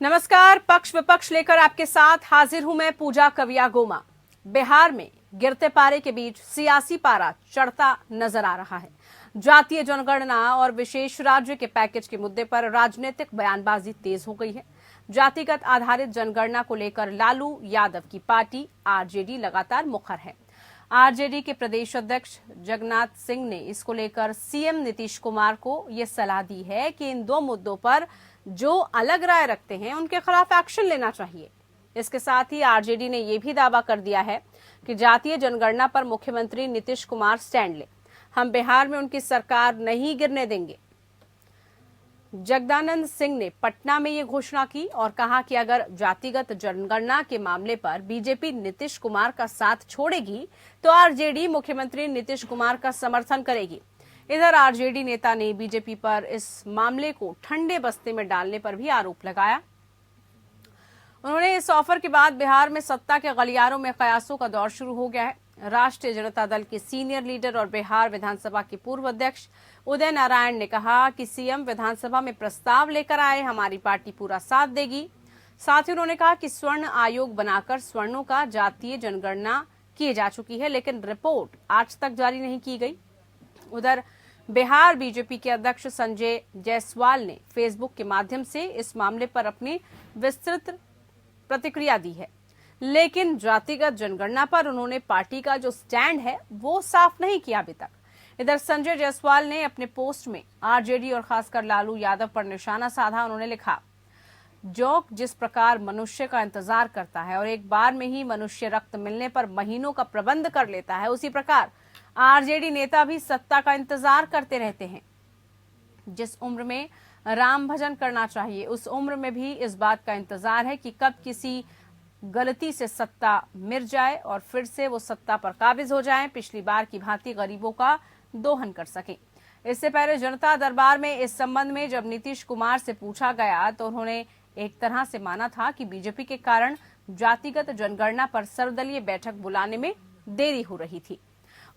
नमस्कार। पक्ष विपक्ष लेकर आपके साथ हाजिर हूं मैं पूजा कविया गोमा। बिहार में गिरते पारे के बीच सियासी पारा चढ़ता नजर आ रहा है। जातीय जनगणना और विशेष राज्य के पैकेज के मुद्दे पर राजनीतिक बयानबाजी तेज हो गई है। जातिगत आधारित जनगणना को लेकर लालू यादव की पार्टी आरजेडी लगातार मुखर है। आरजेडी के प्रदेश अध्यक्ष जगन्नाथ सिंह ने इसको लेकर सीएम नीतीश कुमार को ये सलाह दी है कि इन दो मुद्दों पर जो अलग राय रखते हैं उनके खिलाफ एक्शन लेना चाहिए। इसके साथ ही आरजेडी ने यह भी दावा कर दिया है कि जातीय जनगणना पर मुख्यमंत्री नीतीश कुमार स्टैंड ले, हम बिहार में उनकी सरकार नहीं गिरने देंगे। जगदानंद सिंह ने पटना में ये घोषणा की और कहा कि अगर जातिगत जनगणना के मामले पर बीजेपी नीतीश कुमार का साथ छोड़ेगी तो आरजेडी मुख्यमंत्री नीतीश कुमार का समर्थन करेगी। इधर आरजेडी नेता ने बीजेपी पर इस मामले को ठंडे बस्ते में डालने पर भी आरोप लगाया। उन्होंने इस ऑफर के बाद बिहार में सत्ता के गलियारों में कयासों का दौर शुरू हो गया है। राष्ट्रीय जनता दल के सीनियर लीडर और बिहार विधानसभा के पूर्व अध्यक्ष उदय नारायण ने कहा कि सीएम विधानसभा में प्रस्ताव लेकर आए, हमारी पार्टी पूरा साथ देगी। साथ ही उन्होंने कहा कि स्वर्ण आयोग बनाकर स्वर्णों का जातीय जनगणना की जा चुकी है, लेकिन रिपोर्ट आज तक जारी नहीं की गई। उधर बिहार बीजेपी के अध्यक्ष संजय जायसवाल ने फेसबुक के माध्यम से इस मामले पर अपनी विस्तृत प्रतिक्रिया दी है, लेकिन जातिगत जनगणना पर उन्होंने पार्टी का जो स्टैंड है वो साफ नहीं किया अभी तक। इधर संजय जायसवाल ने अपने पोस्ट में आरजेडी और खासकर लालू यादव पर निशाना साधा। उन्होंने लिखा, जोक जिस प्रकार मनुष्य का इंतजार करता है और एक बार में ही मनुष्य रक्त मिलने पर महीनों का प्रबंध कर लेता है, उसी प्रकार आरजेडी नेता भी सत्ता का इंतजार करते रहते हैं। जिस उम्र में राम भजन करना चाहिए उस उम्र में भी इस बात का इंतजार है कि कब किसी गलती से सत्ता मिट जाए और फिर से वो सत्ता पर काबिज हो जाएं, पिछली बार की भांति गरीबों का दोहन कर सकें। इससे पहले जनता दरबार में इस संबंध में जब नीतीश कुमार से पूछा गया तो उन्होंने एक तरह से माना था कि बीजेपी के कारण जातिगत जनगणना पर सर्वदलीय बैठक बुलाने में देरी हो रही थी।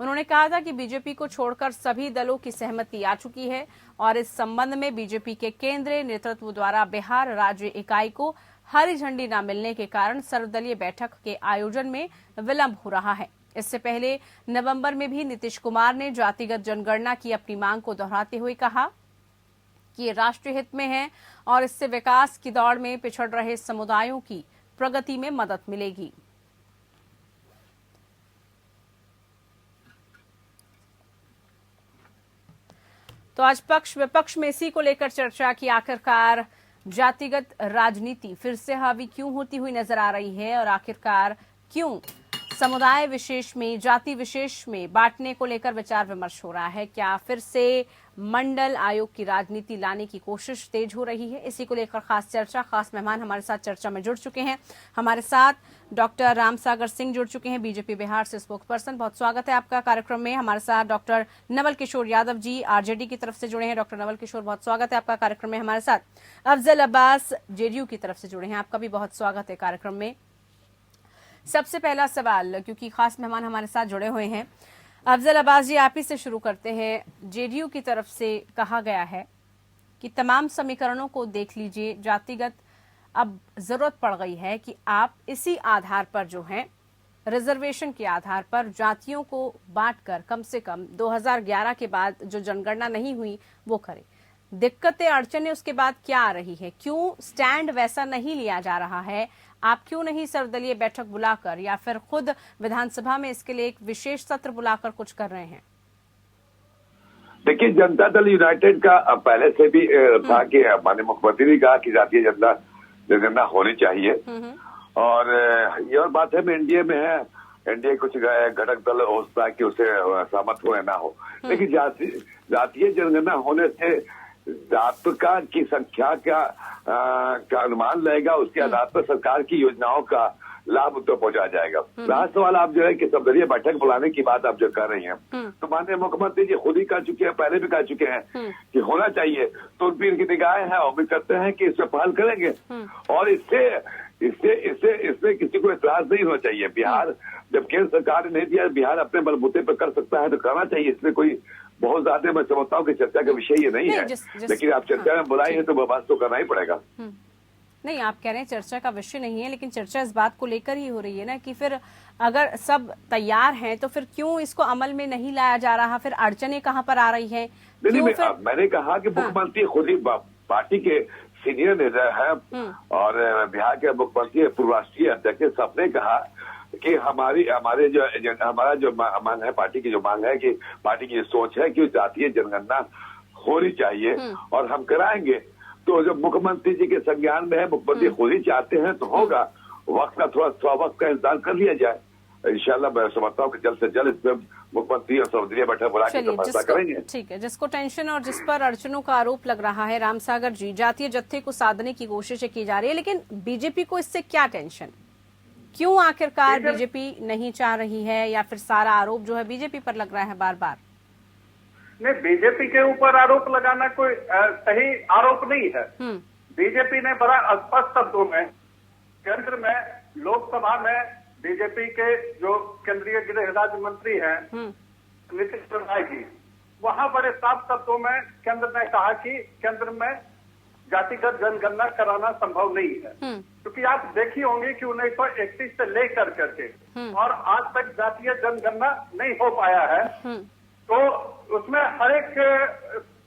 उन्होंने कहा था कि बीजेपी को छोड़कर सभी दलों की सहमति आ चुकी है और इस संबंध में बीजेपी के केंद्रीय नेतृत्व द्वारा बिहार राज्य इकाई को हरी झंडी न मिलने के कारण सर्वदलीय बैठक के आयोजन में विलंब हो रहा है। इससे पहले नवंबर में भी नीतीश कुमार ने जातिगत जनगणना की अपनी मांग को दोहराते हुए कहा कि ये राष्ट्रीय हित में है और इससे विकास की दौड़ में पिछड़ रहे समुदायों की प्रगति में मदद मिलेगी। तो आज पक्ष विपक्ष में इसी को लेकर चर्चा की, आखिरकार जातिगत राजनीति फिर से हावी क्यों होती हुई नजर आ रही है और आखिरकार क्यों समुदाय विशेष में, जाति विशेष में बांटने को लेकर विचार विमर्श हो रहा है। क्या फिर से मंडल आयोग की राजनीति लाने की कोशिश तेज हो रही है? इसी को लेकर खास चर्चा, खास मेहमान हमारे साथ चर्चा में जुड़ चुके हैं। हमारे साथ डॉक्टर रामसागर सिंह जुड़ चुके हैं, बीजेपी बिहार से स्पोक्स पर्सन। बहुत स्वागत है आपका कार्यक्रम में। हमारे साथ डॉक्टर नवल किशोर यादव जी आरजेडी की तरफ से जुड़े हैं। डॉक्टर नवल किशोर, बहुत स्वागत है आपका कार्यक्रम में। हमारे साथ अफजल अब्बास जेडीयू की तरफ से जुड़े हैं, आपका भी बहुत स्वागत है कार्यक्रम में। सबसे पहला सवाल, क्योंकि खास मेहमान हमारे साथ जुड़े हुए हैं, अफजल अब्बास जी आप ही से शुरू करते हैं। जेडीयू की तरफ से कहा गया है कि तमाम समीकरणों को देख लीजिए, जातिगत अब जरूरत पड़ गई है कि आप इसी आधार पर जो है रिजर्वेशन के आधार पर जातियों को बांटकर कम से कम 2011 के बाद जो जनगणना नहीं हुई वो करें। दिक्कतें अड़चने उसके बाद क्या आ रही है? क्यों स्टैंड वैसा नहीं लिया जा रहा है? आप क्यों नहीं सर्वदलीय बैठक बुलाकर या फिर खुद विधानसभा में इसके लिए एक विशेष सत्र बुलाकर कुछ कर रहे हैं? देखिए, जनता दल यूनाइटेड का पहले से भी था कि माननीय मुख्यमंत्री ने कहा कि जातीय जनगणना होनी चाहिए और ये और बात है, एनडीए में है, एनडीए कुछ घटक दल हो सकता है कि उसे सहमत हो या ना हो, लेकिन जातीय जनगणना होने से जातिका की संख्या का अनुमान रहेगा, उसके आधार पर सरकार की योजनाओं का लाभ तो पहुंचा जाएगा। रहा सवाल आप जो है कि सर्वदलीय बैठक बुलाने की बात आप जो कर रही हैं, तो माननीय मुख्यमंत्री जी खुद ही कह चुके हैं, पहले भी कह चुके हैं कि होना चाहिए, तो उन पर इनकी निगाहें हैं, उम्मीद करते हैं कि इस पर पहल करेंगे और इससे किसी को इतराज नहीं होना चाहिए। बिहार जब केंद्र सरकार ने नहीं दिया, बिहार अपने बलबूते पर कर सकता है तो करना चाहिए। इसमें कोई बहुत ज्यादा मैं समझता हूँ कि चर्चा का विषय ये नहीं है, लेकिन आप चर्चा में बुलाई है तो बहस तो करना ही पड़ेगा। नहीं, आप कह रहे हैं चर्चा का विषय नहीं है, लेकिन चर्चा इस बात को लेकर ही हो रही है ना कि फिर अगर सब तैयार हैं तो फिर क्यों इसको अमल में नहीं लाया जा रहा, फिर अड़चने कहाँ पर आ रही है? नहीं, फिर मैंने कहा कि मुख्यमंत्री खुद ही पार्टी के सीनियर लीडर है और बिहार के मुख्यमंत्री पूर्व राष्ट्रीय अध्यक्ष सबने कहा कि हमारा जो मांग है, पार्टी की जो मांग है कि पार्टी की सोच है कि जातीय जनगणना होनी चाहिए और हम कराएंगे। तो जब मुख्यमंत्री जी के संज्ञान में है, मुख्यमंत्री खुद ही चाहते हैं तो होगा। वक्त का थोड़ा वक्त का इंतजार कर लिया जाए। इंशाल्लाह मैं समझता हूँ कि जल्द से जल्द इसमें मुख्यमंत्री और सर्वदलीय बैठक बुला के फैसला करेंगे। ठीक है, जिसको टेंशन और जिस पर अड़चनों का आरोप लग रहा है, रामसागर जी, जातीय जत्थे को साधने की कोशिशें की जा रही है, लेकिन बीजेपी को इससे क्या टेंशन? क्यों आखिरकार बीजेपी नहीं चाह रही है, या फिर सारा आरोप जो है बीजेपी पर लग रहा है बार बार? नहीं, बीजेपी के ऊपर आरोप लगाना कोई सही आरोप नहीं है। बीजेपी ने बड़ा स्पष्ट शब्दों में केंद्र में लोकसभा में बीजेपी के जो केंद्रीय गृह राज्य मंत्री हैं नितिश कुमार जी, वहां बड़े साफ शब्दों में केंद्र ने कहा कि केंद्र में जातिगत जनगणना कराना संभव नहीं है, क्योंकि आप देखी होंगे कि 1931 से लेकर करके और आज तक जातीय जनगणना नहीं हो पाया है। तो उसमें हर एक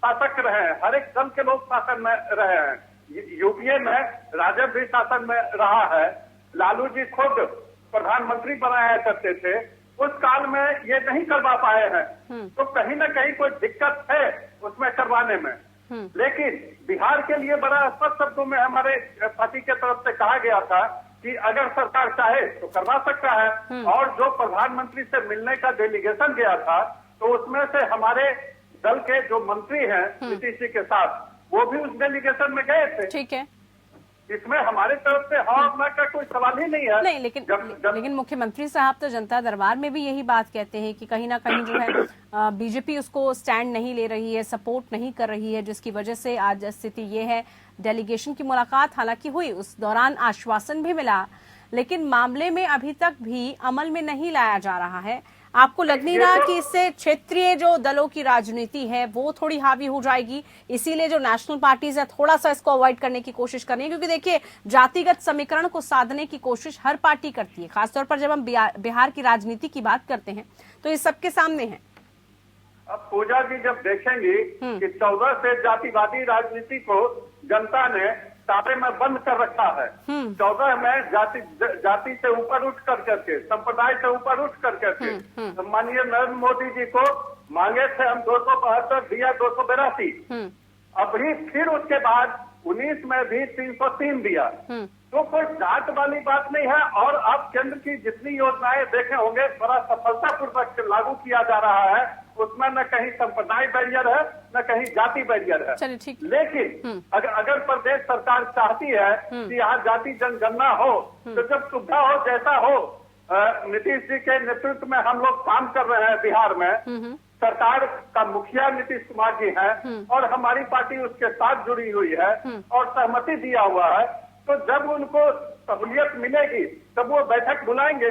शासक रहे हैं, हर एक दल के लोग शासन में रहे हैं। यूपीए में राजद भी शासन में रहा है, लालू जी खुद प्रधानमंत्री बनाया करते थे, उस काल में ये नहीं करवा पाए हैं। तो कहीं ना कहीं कोई दिक्कत है उसमें करवाने में। लेकिन बिहार के लिए बड़ा स्पष्ट शब्दों में हमारे पार्टी के तरफ से कहा गया था कि अगर सरकार चाहे तो करवा सकता है। और जो प्रधानमंत्री से मिलने का डेलीगेशन गया था, तो उसमें से हमारे दल के जो मंत्री हैं नीतीश जी के साथ, वो भी उस डेलीगेशन में गए थे। ठीक है, इसमें हमारे तरफ से हाँ का कोई सवाल ही नहीं है। नहीं, लेकिन मुख्यमंत्री साहब तो जनता दरबार में भी यही बात कहते हैं कि कहीं ना कहीं जो है बीजेपी उसको स्टैंड नहीं ले रही है, सपोर्ट नहीं कर रही है, जिसकी वजह से आज स्थिति ये है। डेलीगेशन की मुलाकात हालांकि हुई, उस दौरान आश्वासन भी मिला, लेकिन मामले में अभी तक भी अमल में नहीं लाया जा रहा है। आपको लग नहीं रहा कि इससे क्षेत्रीय जो दलों की राजनीति है वो थोड़ी हावी हो जाएगी, इसीलिए जो नेशनल पार्टीज है थोड़ा सा इसको अवॉइड करने की कोशिश करनी है? क्योंकि देखिए, जातिगत समीकरण को साधने की कोशिश हर पार्टी करती है, खासतौर पर जब हम बिहार की राजनीति की बात करते हैं तो ये सबके सामने है। अब पूजा जी जब देखेंगी कि 14 से जातिवादी राजनीति को जनता ने ताबे में बंद कर रखा है, 14 में जाति से ऊपर उठ कर करके, संप्रदाय से ऊपर उठ कर करके माननीय नरेंद्र मोदी जी को मांगे थे हम 272, दिया 282। अभी फिर उसके बाद 19 में भी 303 दिया। तो कोई डांट वाली बात नहीं है। और अब केंद्र की जितनी योजनाएं देखे होंगे बड़ा सफलतापूर्वक लागू किया जा रहा है, उसमें न कहीं संप्रदाय बैरियर है न कहीं जाति बैरियर है। लेकिन अगर प्रदेश सरकार चाहती है कि यहाँ जाति जनगणना हो, तो जब सुविधा हो, जैसा हो, नीतीश जी के नेतृत्व में हम लोग काम कर रहे हैं बिहार में, सरकार का मुखिया नीतीश कुमार जी हैं और हमारी पार्टी उसके साथ जुड़ी हुई है और सहमति दिया हुआ है। तो जब उनको सहूलियत मिलेगी तब वो बैठक बुलाएंगे।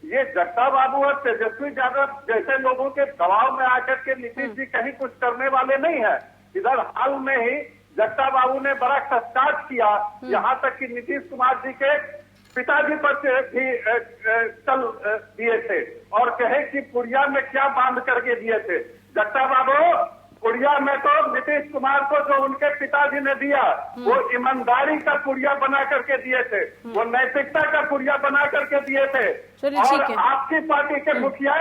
ये जगता बाबू और तेजस्वी यादव जैसे लोगों के दबाव में आकर के नीतीश जी कहीं कुछ करने वाले नहीं है। इधर हाल में ही जगता बाबू ने बड़ा कष्टार्थ किया, यहाँ तक कि नीतीश कुमार जी के पिताजी पर भी चल दिए थे और कहे कि पुड़िया में क्या बांध करके दिए थे। जगता बाबू, पुड़िया में तो नीतीश कुमार को जो उनके पिताजी ने दिया वो ईमानदारी का पुड़िया बना करके दिए थे, वो नैतिकता का पुड़िया बना करके दिए थे। और आपकी पार्टी के मुखिया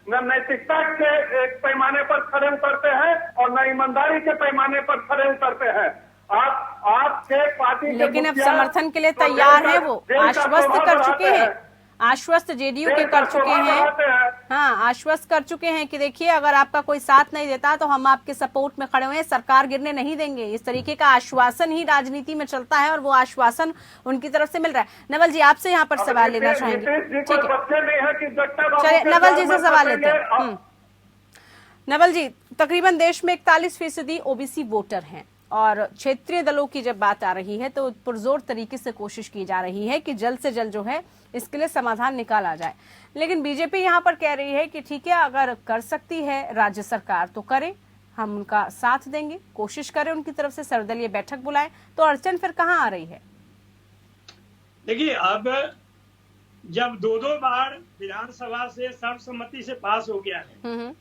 न नैतिकता के पैमाने पर खड़े उतरते हैं और न ईमानदारी के पैमाने पर खड़े उतरते हैं। आपके पार्टी, लेकिन अब समर्थन के लिए तैयार है, वो आश्वस्त कर चुके हैं, आश्वस्त जेडीयू के कर चुके हैं। हाँ, आश्वस्त कर चुके हैं कि देखिए अगर आपका कोई साथ नहीं देता तो हम आपके सपोर्ट में खड़े हुए हैं, सरकार गिरने नहीं देंगे। इस तरीके का आश्वासन ही राजनीति में चलता है और वो आश्वासन उनकी तरफ से मिल रहा है। नवल जी, आपसे यहाँ पर सवाल लेना चाहेंगे? ठीक है, चलिए नवल जी से सवाल लेते हैं। नवल जी, तकरीबन देश में 41% ओबीसी वोटर हैं और क्षेत्रीय दलों की जब बात आ रही है तो पुरजोर तरीके से कोशिश की जा रही है कि जल्द से जल्द जो है इसके लिए समाधान निकाला जाए। लेकिन बीजेपी यहाँ पर कह रही है कि ठीक है, अगर कर सकती है राज्य सरकार तो करे, हम उनका साथ देंगे, कोशिश करें उनकी तरफ से सर्वदलीय बैठक बुलाएं। तो अड़चन फिर कहाँ आ रही है? देखिए, अब जब दो बार विधानसभा से सर्वसम्मति से पास हो गया है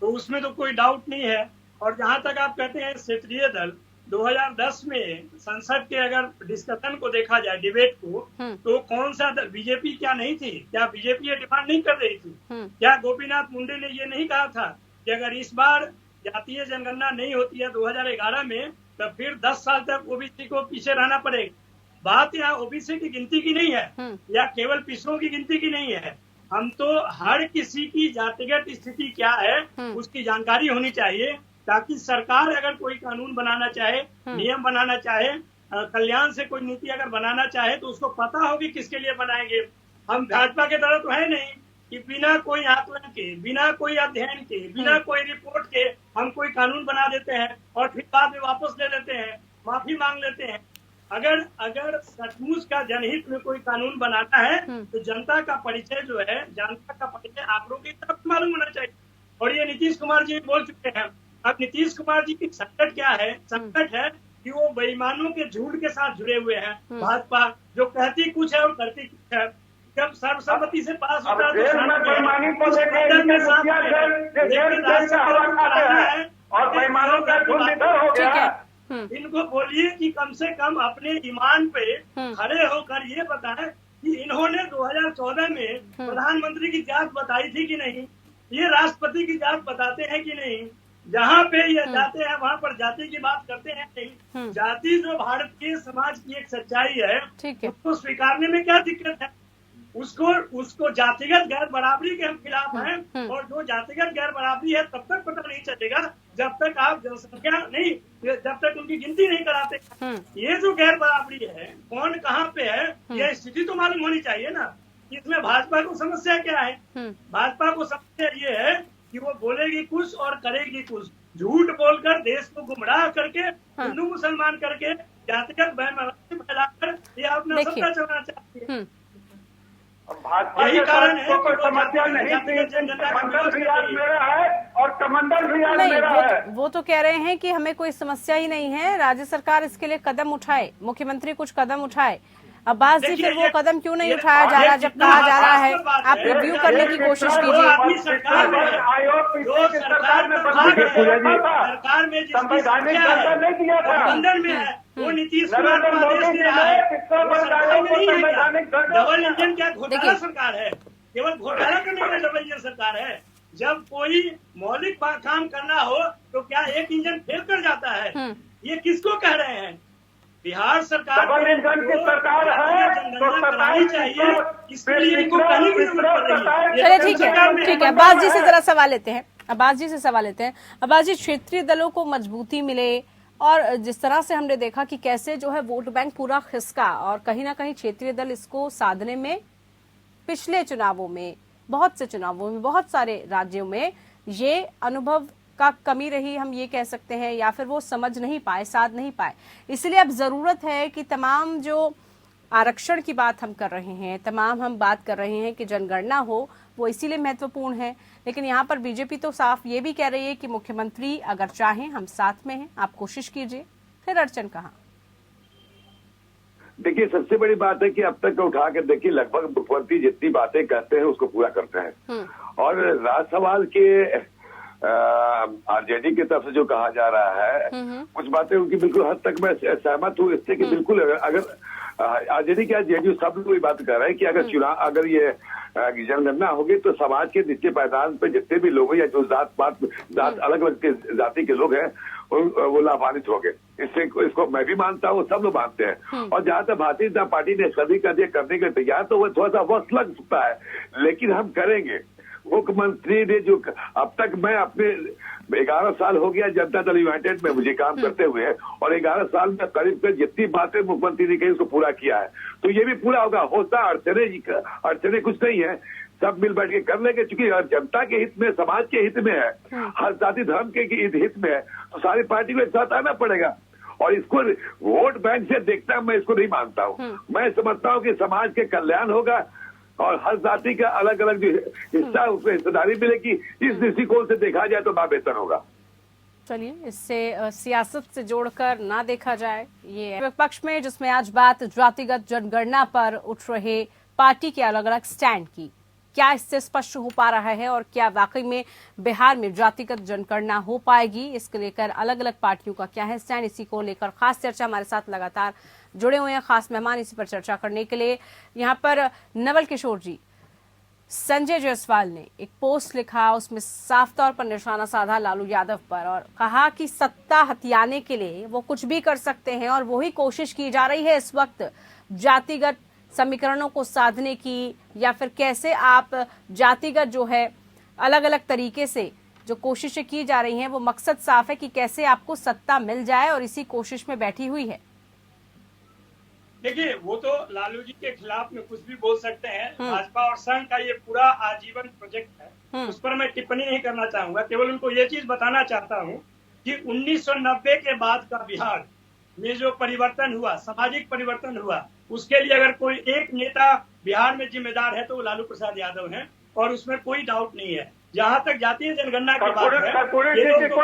तो उसमें तो कोई डाउट नहीं है। और जहां तक आप कहते हैं क्षेत्रीय दल, 2010 में संसद के अगर डिस्कशन को देखा जाए, डिबेट को, तो कौन सा बीजेपी क्या नहीं थी? क्या बीजेपी ये डिमांड नहीं कर रही थी? क्या गोपीनाथ मुंडे ने ये नहीं कहा था कि अगर इस बार जातीय जनगणना नहीं होती है 2011 में तो फिर 10 साल तक ओबीसी को पीछे रहना पड़ेगा? बात यहाँ ओबीसी की गिनती की नहीं है या केवल पिछड़ों की गिनती की नहीं है। हम तो हर किसी की जातिगत स्थिति क्या है उसकी जानकारी होनी चाहिए, ताकि सरकार अगर कोई कानून बनाना चाहे, नियम बनाना चाहे, कल्याण से कोई नीति अगर बनाना चाहे तो उसको पता हो कि किसके लिए बनाएंगे। हम भाजपा के तरह तो है नहीं कि बिना कोई आकलन के, बिना कोई अध्ययन के, बिना कोई रिपोर्ट के हम कोई कानून बना देते हैं और फिर बाद में वापस ले लेते हैं, माफी मांग लेते हैं। अगर सचमुच का जनहित में कोई कानून बनाना है तो जनता का परिचय जो है, जनता का परिचय आंकड़ों की तरफ मालूम होना चाहिए। और ये नीतीश कुमार जी बोल चुके हैं। अब नीतीश कुमार जी की संकट क्या है? संकट है कि वो बेईमानों के झूठ के साथ जुड़े हुए हैं। भाजपा जो कहती कुछ है और करती कुछ है। जब सर्वसम्मति से पास होता है तो इनको बोलिए कि कम से कम अपने ईमान पे खड़े होकर ये बताएं कि इन्होंने 2014 में प्रधानमंत्री की जांच बताई थी कि नहीं, ये राष्ट्रपति की जांच बताते हैं कि नहीं, जहाँ पे ये जाते हैं वहाँ पर जाति की बात करते हैं नहीं। जाति जो भारतीय समाज की एक सच्चाई है उसको स्वीकारने में क्या दिक्कत है? उसको जातिगत गैर बराबरी के हम खिलाफ हैं और जो जातिगत गैर बराबरी है तब तक पता नहीं चलेगा जब तक आप जनसंख्या नहीं, जब तक उनकी गिनती नहीं कराते। ये जो गैर बराबरी है कौन कहाँ पे है, यह स्थिति तो मालूम होनी चाहिए ना। इसमें भाजपा को समस्या क्या है? भाजपा को समस्या ये है कि वो बोलेगी कुछ और करेगी कुछ, झूठ बोलकर देश को गुमराह करके, हिंदू मुसलमान करके, जातिगत बहन फैलाकर ये अपना सत्ता चलाना चाहती है। यही कारण है कोई समस्या नहीं थी। कमंडल भी आज मेरा है और कमंडल भी आज मेरा है। वो तो कह रहे हैं कि हमें कोई समस्या ही नहीं है, राज्य सरकार इसके लिए कदम उठाए, मुख्यमंत्री कुछ कदम उठाए। अब्बास जी फिर वो कदम क्यों नहीं उठाया जा रहा जब कहा जा रहा है? आप रिव्यू करने की कोशिश कीजिए। सरकार में संवैधानिक दर्जा नहीं दिया था, में है वो नीतीश कुमार का आदेश दे रहा है। डबल इंजन क्या घोटाला सरकार है? केवल घोटाला करने वाली डबल इंजन सरकार है। जब कोई मौलिक काम करना हो तो क्या एक इंजन फेल कर जाता है? ये किसको कह रहे हैं? बिहार सरकार डबल इंजन की सरकार है तो करानी चाहिए, इसके लिए इनको कहने की जरूरत पड़ रही है। चलिए ठीक है। अब्बास जी से जरा सवाल लेते हैं। अब्बास जी, क्षेत्रीय दलों को मजबूती मिले और जिस तरह से हमने देखा कि कैसे जो है वोट बैंक पूरा खिसका और कहीं ना कहीं क्षेत्रीय दल इसको साधने में पिछले चुनावों में, बहुत से चुनावों में, बहुत सारे राज्यों में ये अनुभव का कमी रही, हम ये कह सकते हैं, या फिर वो समझ नहीं पाए, साध नहीं पाए। इसलिए अब जरूरत है कि तमाम जो आरक्षण की बात हम कर रहे हैं, तमाम हम बात कर रहे हैं कि जनगणना हो, वो इसीलिए महत्वपूर्ण है। लेकिन यहाँ पर बीजेपी तो साफ ये भी कह रही है कि मुख्यमंत्री अगर चाहें हम साथ में हैं, आप कोशिश कीजिए। फिर अड़चन कहाँ? देखिए, सबसे बड़ी बात है कि अब तक उठा के देखिए, लगभग मुख्यमंत्री जितनी बातें कहते हैं उसको पूरा करते हैं। और राज्यसभा के आरजेडी की तरफ से जो कहा जा रहा है कुछ बातें उनकी बिल्कुल हद तक मैं सहमत हूँ इससे कि बिल्कुल अगर आरजेडी क्या जेडीयू सब लोग ये बात कर रहे हैं कि अगर चुनाव, अगर ये जनगणना होगी तो समाज के निचले पायदान पे जितने भी लोग हैं या जो जात अलग अलग जाति के लोग हैं वो लाभान्वित हो गए। इसको मैं भी मानता हूँ, सब लोग मानते हैं। और जहां तक भारतीय जनता पार्टी ने सदी कर दिया करने के तैयार, तो वो थोड़ा सा वक्त लग सकता है, लेकिन हम करेंगे। मुख्यमंत्री ने जो अब तक, मैं अपने 11 साल हो गया जनता दल यूनाइटेड में मुझे काम करते हुए, और 11 साल में करीब जितनी बातें मुख्यमंत्री ने कही उसको पूरा किया है, तो ये भी पूरा होगा। होता अड़चने कुछ नहीं है, सब मिल बैठ के कर लेंगे, क्योंकि जनता के हित में, समाज के हित में है, हर जाति धर्म के हित में है, तो सारी पार्टी को एक साथ आना पड़ेगा। और इसको वोट बैंक से देखता मैं इसको नहीं मानता हूँ। मैं समझता हूँ कि समाज के कल्याण होगा और हर जाति का अलग अलग जो हिस्सा, उसको हिस्सेदारी मिलेगी। इस दृष्टिकोण से देखा जाए तो बड़ा बेहतर होगा। चलिए, इससे सियासत से जोड़कर ना देखा जाए। ये विपक्ष में जिसमें आज बात जातिगत जनगणना पर उठ रहे पार्टी के अलग अलग स्टैंड की, क्या इससे स्पष्ट हो पा रहा है और क्या वाकई में बिहार में जातिगत जनगणना हो पाएगी, इसको लेकर अलग अलग पार्टियों का क्या है स्टैंड, इसी को लेकर खास चर्चा हमारे साथ लगातार जुड़े हुए हैं खास मेहमान इसी पर चर्चा करने के लिए। यहाँ पर नवल किशोर जी, संजय जायसवाल ने एक पोस्ट लिखा, उसमें साफ तौर पर निशाना साधा लालू यादव पर और कहा कि सत्ता हथियाने के लिए वो कुछ भी कर सकते हैं और वही कोशिश की जा रही है इस वक्त जातिगत समीकरणों को साधने की, या फिर कैसे आप जातिगत जो है अलग अलग तरीके से जो कोशिशें की जा रही हैं वो मकसद साफ है कि कैसे आपको सत्ता मिल जाए और इसी कोशिश में बैठी हुई है। देखिए, वो तो लालू जी के खिलाफ में कुछ भी बोल सकते हैं। भाजपा और संघ का ये पूरा आजीवन प्रोजेक्ट है, उस पर मैं टिप्पणी नहीं करना चाहूंगा। केवल उनको ये चीज बताना चाहता हूँ कि 1990 के बाद का बिहार में जो परिवर्तन हुआ, सामाजिक परिवर्तन हुआ, उसके लिए अगर कोई एक नेता बिहार में जिम्मेदार है तो वो लालू प्रसाद यादव है और उसमें कोई डाउट नहीं है। जहाँ तक जातीय जनगणना की बात है, ये लोग तो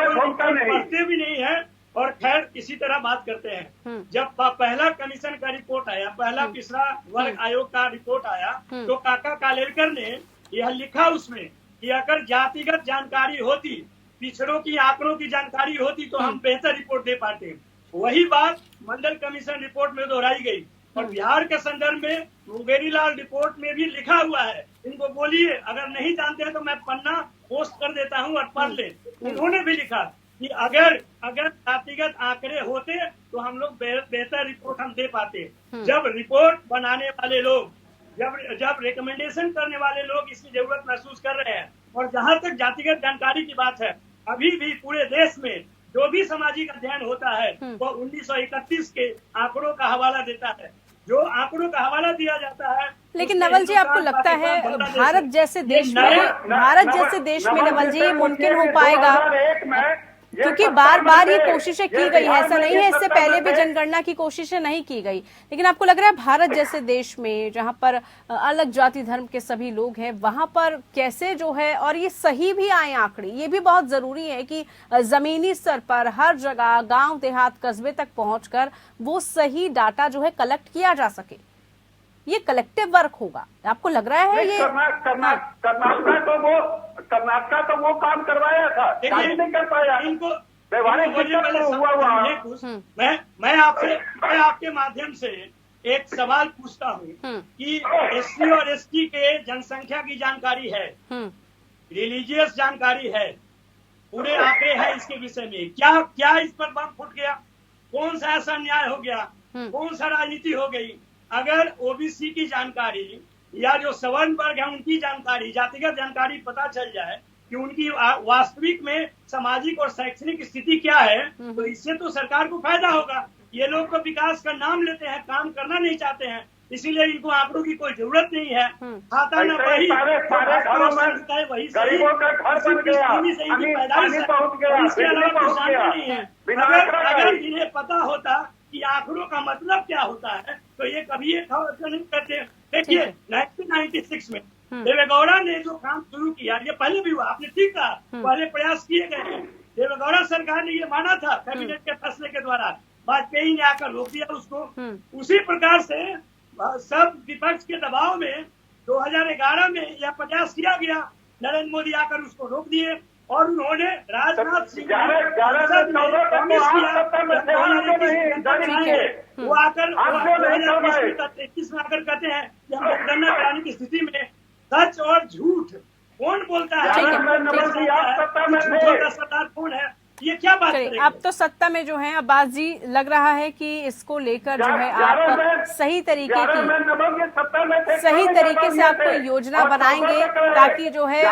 पढ़ते भी नहीं है और खैर इसी तरह बात करते हैं। जब पहला कमीशन का रिपोर्ट आया, पहला पिछड़ा वर्ग आयोग का रिपोर्ट आया, तो काका कालेलकर ने यह लिखा उसमें कि अगर जातिगत जानकारी होती, पिछड़ों की आंकड़ों की जानकारी होती तो हम बेहतर रिपोर्ट दे पाते। वही बात मंडल कमीशन रिपोर्ट में दोहराई गई और बिहार के संदर्भ में मुंगेरीलाल रिपोर्ट में भी लिखा हुआ है। इनको बोलिए, अगर नहीं जानते हैं तो मैं पन्ना पोस्ट कर देता हूँ और पढ़ ले। उन्होंने भी लिखा कि अगर जातिगत आंकड़े होते तो हम लोग बेहतर रिपोर्ट हम दे पाते। जब रिपोर्ट बनाने वाले लोग, जब रिकमेंडेशन करने वाले लोग इसकी जरूरत महसूस कर रहे हैं, और जहां तक जातिगत जानकारी की बात है, अभी भी पूरे देश में जो भी सामाजिक अध्ययन होता है वो 1931 के आंकड़ों का हवाला देता है। जो आंकड़ों का हवाला दिया जाता है, लेकिन नवल जी आपको लगता है भारत जैसे देश में नवल जी ये मुमकिन हो पाएगा? क्योंकि बार बार ये कोशिशें की गई है, ऐसा नहीं है इससे पहले भी जनगणना की कोशिशें नहीं की गई, लेकिन आपको लग रहा है भारत जैसे देश में जहां पर अलग जाति धर्म के सभी लोग हैं, वहां पर कैसे जो है, और ये सही भी आए आंकड़े, ये भी बहुत जरूरी है कि जमीनी स्तर पर हर जगह गांव देहात कस्बे तक पहुंचकर वो सही डाटा जो है कलेक्ट किया जा सके। ये कलेक्टिव वर्क होगा, आपको लग रहा है? ये कर्नाटका तो वो काम करवाया था, नहीं कर पाया। इनको मैं आपके माध्यम से एक सवाल पूछता हूँ कि एससी और एसटी के जनसंख्या की जानकारी है, रिलीजियस जानकारी है, पूरे आंकड़े हैं इसके विषय में, क्या इस पर बम फूट गया? कौन सा ऐसा न्याय हो गया? कौन सा राजनीति हो गई? अगर ओबीसी की जानकारी या जो सवर्ण वर्ग है उनकी जानकारी, जातिगत जानकारी पता चल जाए कि उनकी वास्तविक में सामाजिक और शैक्षणिक स्थिति क्या है, तो इससे तो सरकार को फायदा होगा। ये लोग तो विकास का नाम लेते हैं, काम करना नहीं चाहते हैं, इसीलिए इनको आंकड़ों की कोई जरूरत नहीं है। खाता न वही वही पैदाइश है, इसके अलावा कुछ जानते नहीं है। अगर इन्हें पता होता कि आंकड़ों का मतलब क्या होता है तो ये कभी ये नहीं करते। देखिए 1996 में देवेगौड़ा ने जो काम शुरू किया, ये पहले भी हुआ, आपने ठीक कहा, पहले प्रयास किए गए हैं। देवेगौड़ा सरकार ने ये माना था कैबिनेट के फैसले के द्वारा, वाजपेयी ने आकर रोक दिया उसको। उसी प्रकार से सब विपक्ष के दबाव में 2011 में यह प्रयास किया गया, नरेंद्र मोदी आकर उसको रोक दिए और उन्होंने राजनाथ सिंह वो आकर 2021 में आकर कहते हैं कि हम जनगणना कराने की स्थिति में सच और झूठ कौन बोलता है? झूठों का सरदार कौन है? ये क्या बात है? अब तो सत्ता में जो है अब्बास जी, लग रहा है कि इसको लेकर जो है आप सही तरीके से आप कोई योजना बनाएंगे ताकि जो है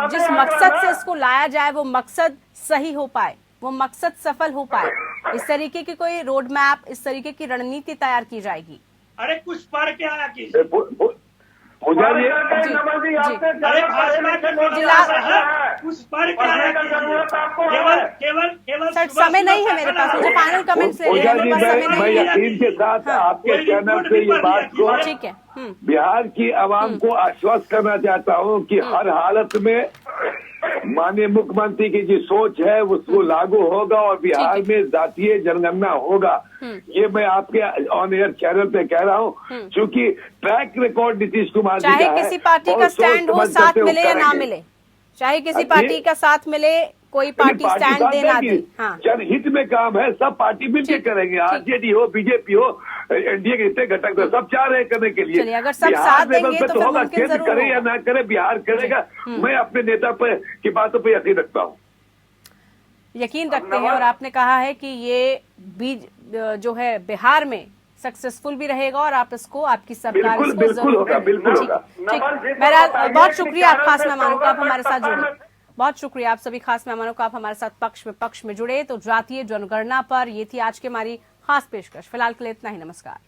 जिस मकसद से इसको लाया जाए वो मकसद सही हो पाए, वो मकसद सफल हो पाए। इस तरीके की कोई रोड मैप, इस तरीके की रणनीति तैयार की जाएगी। अरे कुछ पढ़ के आया कीजिए। कुछ पढ़ के आया केवल सर समय नहीं है मेरे पास, मुझे फाइनल कमेंट्स मैं यकीन के साथ आपके चैनल से ये बात को, ठीक है, बिहार की आवाम को आश्वस्त करना चाहता हूँ कि हर हालत में माननीय मुख्यमंत्री की जो सोच है उसको लागू होगा और बिहार में जातीय जनगणना होगा। ये मैं आपके ऑन एयर चैनल पे कह रहा हूँ, क्योंकि ट्रैक रिकॉर्ड नीतीश कुमार जी का है। चाहे किसी पार्टी का स्टैंड हो, साथ मिले या ना मिले, चाहे किसी पार्टी का साथ मिले, कोई पार्टी स्टैंड देना दे, हाँ, जनहित में काम है, सब पार्टी मिलकर करेंगे। आरजेडी हो, बीजेपी हो, एनडीए के जितने घटक तो सब चाह रहे हैं करने के लिए। अगर सब साथ देंगे तो फिर होगा, मुमकिन जरूर करे या ना करे, बिहार करेगा। मैं अपने नेता पर की बातों पर यकीन रखता हूँ, यकीन रखते हैं। और आपने कहा है कि ये बीज जो है बिहार में सक्सेसफुल भी रहेगा और आप इसको, आपकी सरकार इसको बिल्कुल होगा, बिल्कुल होगा। बहरहाल बहुत शुक्रिया आप खास मेहमानों का, आप हमारे साथ जुड़े। बहुत शुक्रिया आप सभी खास मेहमानों का, आप हमारे साथ पक्ष में जुड़े। तो जातीय जनगणना पर ये थी आज की हमारी खास पेशकश। फिलहाल के लिए इतना ही, नमस्कार।